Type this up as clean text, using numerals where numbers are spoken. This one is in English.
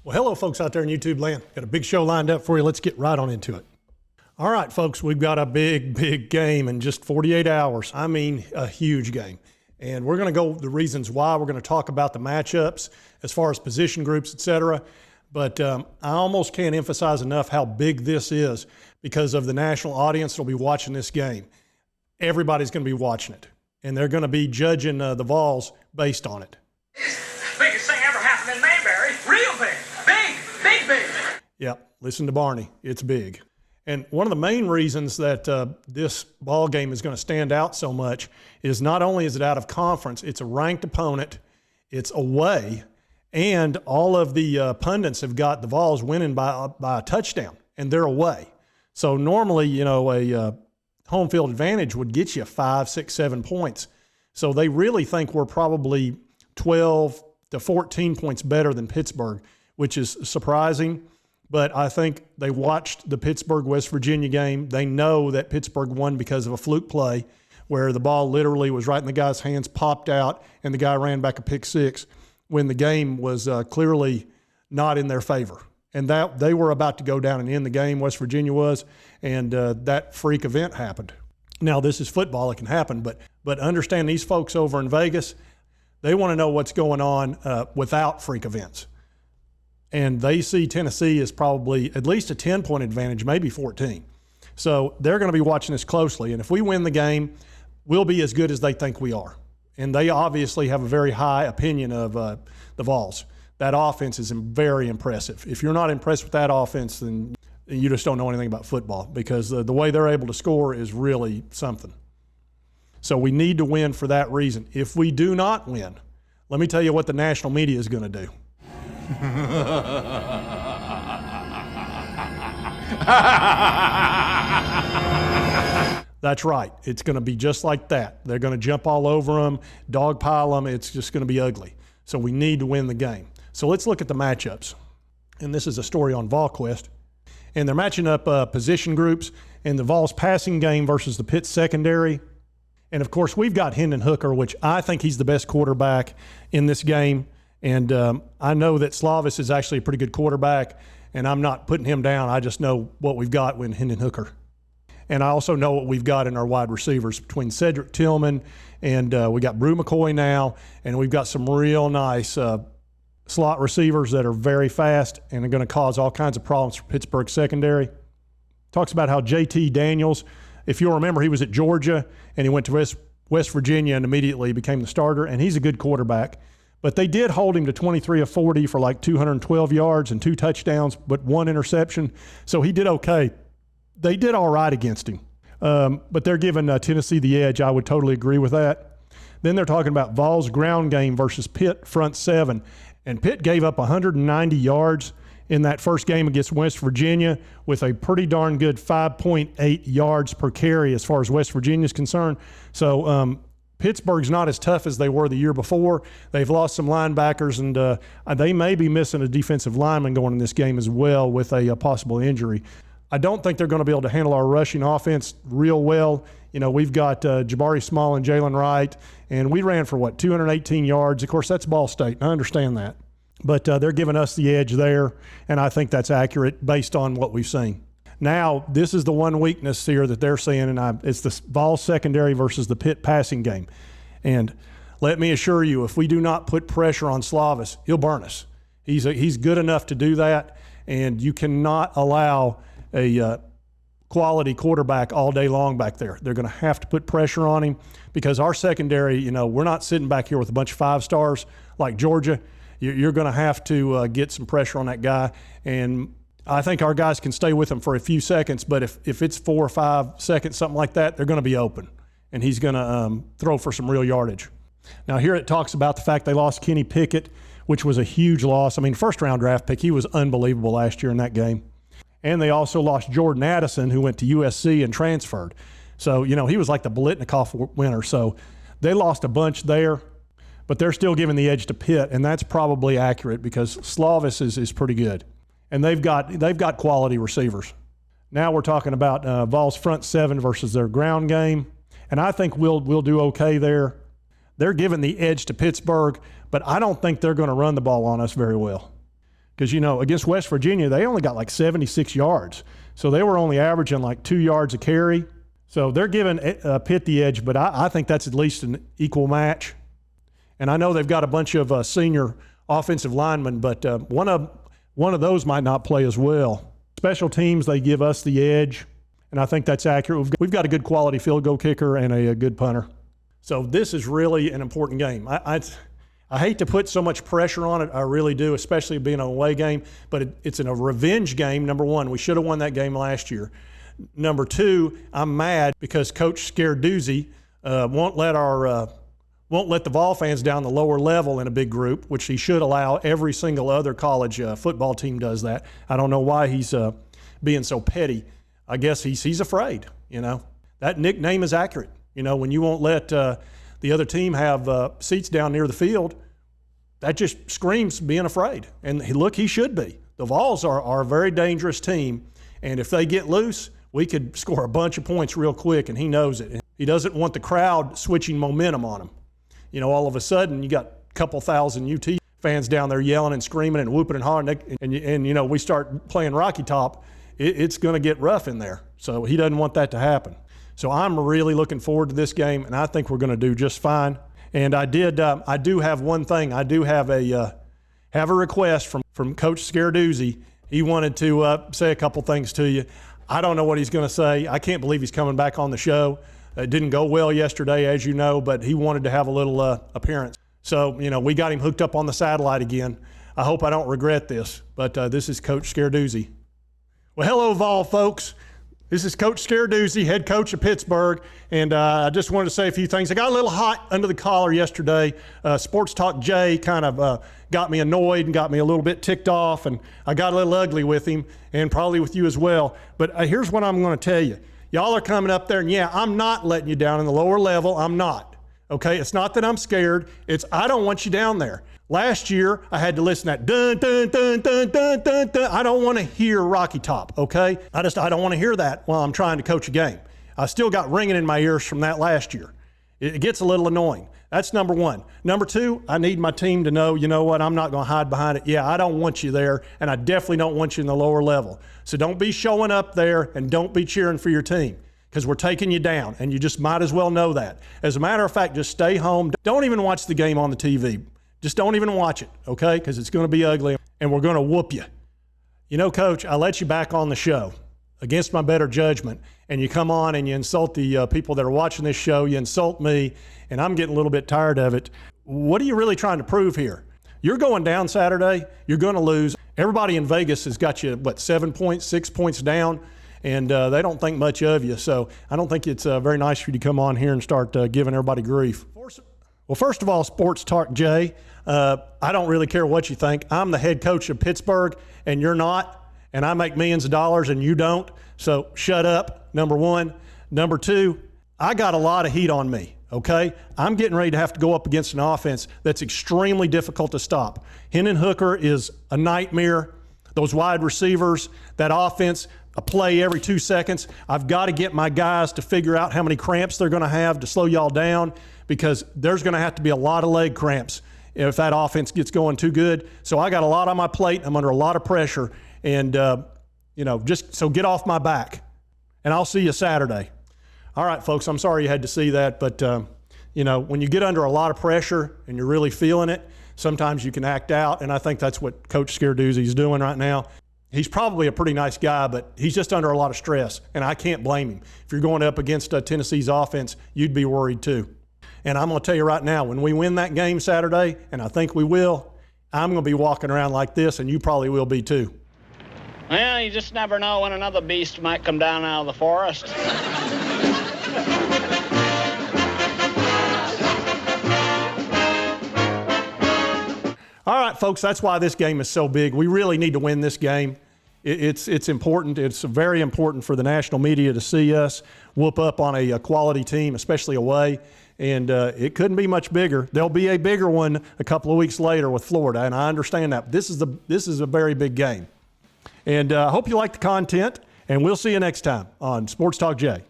Well, hello, folks out there in YouTube land. Got a big show lined up for you. Let's get right on into it. All right, folks, we've got a big game in just 48 hours. I mean, a huge game. And we're going to go the reasons why. We're going to talk about the matchups as far as position groups, etc. But I almost can't emphasize enough how big this is because of the national audience that'll be watching this game. Everybody's going to be watching it, and they're going to be judging the Vols based on it. Biggest thing ever happened in Mayberry. Real big. Big. Yep, listen to Barney. It's big. And one of the main reasons that this ball game is going to stand out so much is not only is it out of conference, it's a ranked opponent, it's away, and all of the pundits have got the Vols winning by a touchdown, and they're away. So normally, you know, a home field advantage would get you 5, 6, 7 points. So they really think we're probably 12 to 14 points better than Pittsburgh, which is surprising. But I think they watched the Pittsburgh-West Virginia game. They know that Pittsburgh won because of a fluke play where the ball literally was right in the guy's hands, popped out, and the guy ran back a pick six when the game was clearly not in their favor. And that they were about to go down and end the game, West Virginia was, and that freak event happened. Now, this is football. It can happen, but understand these folks over in Vegas, they want to know what's going on without freak events. And they see Tennessee as probably at least a 10-point advantage, maybe 14. So they're going to be watching this closely. And if we win the game, we'll be as good as they think we are. And they obviously have a very high opinion of the Vols. That offense is very impressive. If you're not impressed with that offense, then you just don't know anything about football because the way they're able to score is really something. So we need to win for that reason. If we do not win, let me tell you what the national media is going to do. That's right. It's going to be just like that. They're going to jump all over them, dogpile them. It's just going to be ugly. So we need to win the game. So let's look at the matchups. And this is a story on VolQuest. And they're matching up position groups in the Vols passing game versus the Pitt secondary. And, of course, we've got Hendon Hooker, which I think he's the best quarterback in this game. And I know that Slavis is actually a pretty good quarterback, and I'm not putting him down. I just know what we've got with Hendon Hooker. And I also know what we've got in our wide receivers between Cedric Tillman and we got Brew McCoy now, and we've got some real nice slot receivers that are very fast and are going to cause all kinds of problems for Pittsburgh secondary. Talks about how J.T. Daniels, if you'll remember, he was at Georgia, and he went to West Virginia and immediately became the starter, and he's a good quarterback. But they did hold him to 23 of 40 for like 212 yards and 2 touchdowns, but 1 interception. So he did okay. They did all right against him. But they're giving Tennessee the edge. I would totally agree with that. Then they're talking about Vols ground game versus Pitt front 7. And Pitt gave up 190 yards in that first game against West Virginia with a pretty darn good 5.8 yards per carry as far as West Virginia is concerned. So Pittsburgh's not as tough as they were the year before. They've lost some linebackers, and they may be missing a defensive lineman going in this game as well with a possible injury. I don't think they're going to be able to handle our rushing offense real well. You know, we've got Jabari Small and Jalen Wright, and we ran for, 218 yards. Of course, that's Ball State, and I understand that. But they're giving us the edge there, and I think that's accurate based on what we've seen. Now, this is the one weakness here that they're seeing, and it's the Vols secondary versus the Pitt passing game. And let me assure you, if we do not put pressure on Slavis, he'll burn us. He's good enough to do that, and you cannot allow a quality quarterback all day long back there. They're going to have to put pressure on him because our secondary, you know, we're not sitting back here with a bunch of 5-stars like Georgia. You're going to have to get some pressure on that guy, and I think our guys can stay with him for a few seconds, but if it's 4 or 5 seconds, something like that, they're going to be open, and he's going to throw for some real yardage. Now, here it talks about the fact they lost Kenny Pickett, which was a huge loss. I mean, first-round draft pick. He was unbelievable last year in that game. And they also lost Jordan Addison, who went to USC and transferred. So, you know, he was like the Biletnikoff winner. So they lost a bunch there, but they're still giving the edge to Pitt, and that's probably accurate because Slavis is pretty good. And they've got quality receivers. Now we're talking about Vols front 7 versus their ground game, and I think we'll do okay there. They're giving the edge to Pittsburgh, but I don't think they're going to run the ball on us very well. Because, against West Virginia, they only got like 76 yards. So they were only averaging like 2 yards a carry. So they're giving Pitt the edge, but I think that's at least an equal match. And I know they've got a bunch of senior offensive linemen, but one of those might not play as well. Special teams, they give us the edge, and I think that's accurate. We've got a good quality field goal kicker and a good punter. So this is really an important game. I hate to put so much pressure on it. I really do, especially being an away game. But it's a revenge game, number one. We should have won that game last year. Number two, I'm mad because Coach Scarduzzi won't let the Vol fans down the lower level in a big group, which he should allow. Every single other college football team does that. I don't know why he's being so petty. I guess he's afraid, That nickname is accurate. When you won't let the other team have seats down near the field, that just screams being afraid. And look, he should be. The Vols are a very dangerous team, and if they get loose, we could score a bunch of points real quick, and he knows it. He doesn't want the crowd switching momentum on him. All of a sudden, you got a couple thousand UT fans down there yelling and screaming and whooping and hollering, and we start playing Rocky Top, it's going to get rough in there. So he doesn't want that to happen. So I'm really looking forward to this game, and I think we're going to do just fine. And I do have one thing. I do have a request from Coach Scarduzzi. He wanted to say a couple things to you. I don't know what he's going to say. I can't believe he's coming back on the show. It didn't go well yesterday, as you know, but he wanted to have a little appearance. So, we got him hooked up on the satellite again. I hope I don't regret this, but this is Coach Scarduzzi. Well, hello, Vol folks. This is Coach Scarduzzi, head coach of Pittsburgh, and I just wanted to say a few things. I got a little hot under the collar yesterday. Sports Talk Jay kind of got me annoyed and got me a little bit ticked off, and I got a little ugly with him, and probably with you as well. But here's what I'm going to tell you. Y'all are coming up there, and yeah, I'm not letting you down in the lower level. I'm not. Okay? It's not that I'm scared. It's I don't want you down there. Last year, I had to listen to that dun, dun, dun, dun, dun, dun, dun. I don't want to hear Rocky Top, okay? I don't want to hear that while I'm trying to coach a game. I still got ringing in my ears from that last year. It gets a little annoying. That's number one. Number two, I need my team to know, you know what, I'm not going to hide behind it. Yeah, I don't want you there, and I definitely don't want you in the lower level. So don't be showing up there and don't be cheering for your team because we're taking you down, and you just might as well know that. As a matter of fact, just stay home. Don't even watch the game on the TV. Just don't even watch it, okay? Because it's going to be ugly, and we're going to whoop you. Coach, I let you back on the show against my better judgment, and you come on and you insult the people that are watching this show. You insult me, and I'm getting a little bit tired of it. What are you really trying to prove here? You're going down Saturday. You're going to lose. Everybody in Vegas has got you, 7 points, 6 points down, and they don't think much of you. So I don't think it's very nice for you to come on here and start giving everybody grief. Well, first of all, Sports Talk Jay, I don't really care what you think. I'm the head coach of Pittsburgh, and you're not, and I make millions of dollars, and you don't. So shut up, number one. Number two, I got a lot of heat on me, okay? I'm getting ready to have to go up against an offense that's extremely difficult to stop. Hendon Hooker is a nightmare. Those wide receivers, that offense, a play every 2 seconds. I've got to get my guys to figure out how many cramps they're going to have to slow y'all down because there's going to have to be a lot of leg cramps if that offense gets going too good. So I got a lot on my plate. I'm under a lot of pressure. And, just so get off my back. And I'll see you Saturday. All right, folks, I'm sorry you had to see that. But, when you get under a lot of pressure and you're really feeling it, sometimes you can act out. And I think that's what Coach Scarduzzi is doing right now. He's probably a pretty nice guy, but he's just under a lot of stress, and I can't blame him. If you're going up against Tennessee's offense, you'd be worried too. And I'm going to tell you right now, when we win that game Saturday, and I think we will, I'm going to be walking around like this, and you probably will be too. Well, you just never know when another beast might come down out of the forest. All right, folks, that's why this game is so big. We really need to win this game. It's important. It's very important for the national media to see us whoop up on a quality team, especially away. And it couldn't be much bigger. There'll be a bigger one a couple of weeks later with Florida, and I understand that. But this is a very big game. And I hope you like the content, and we'll see you next time on Sports Talk Jay.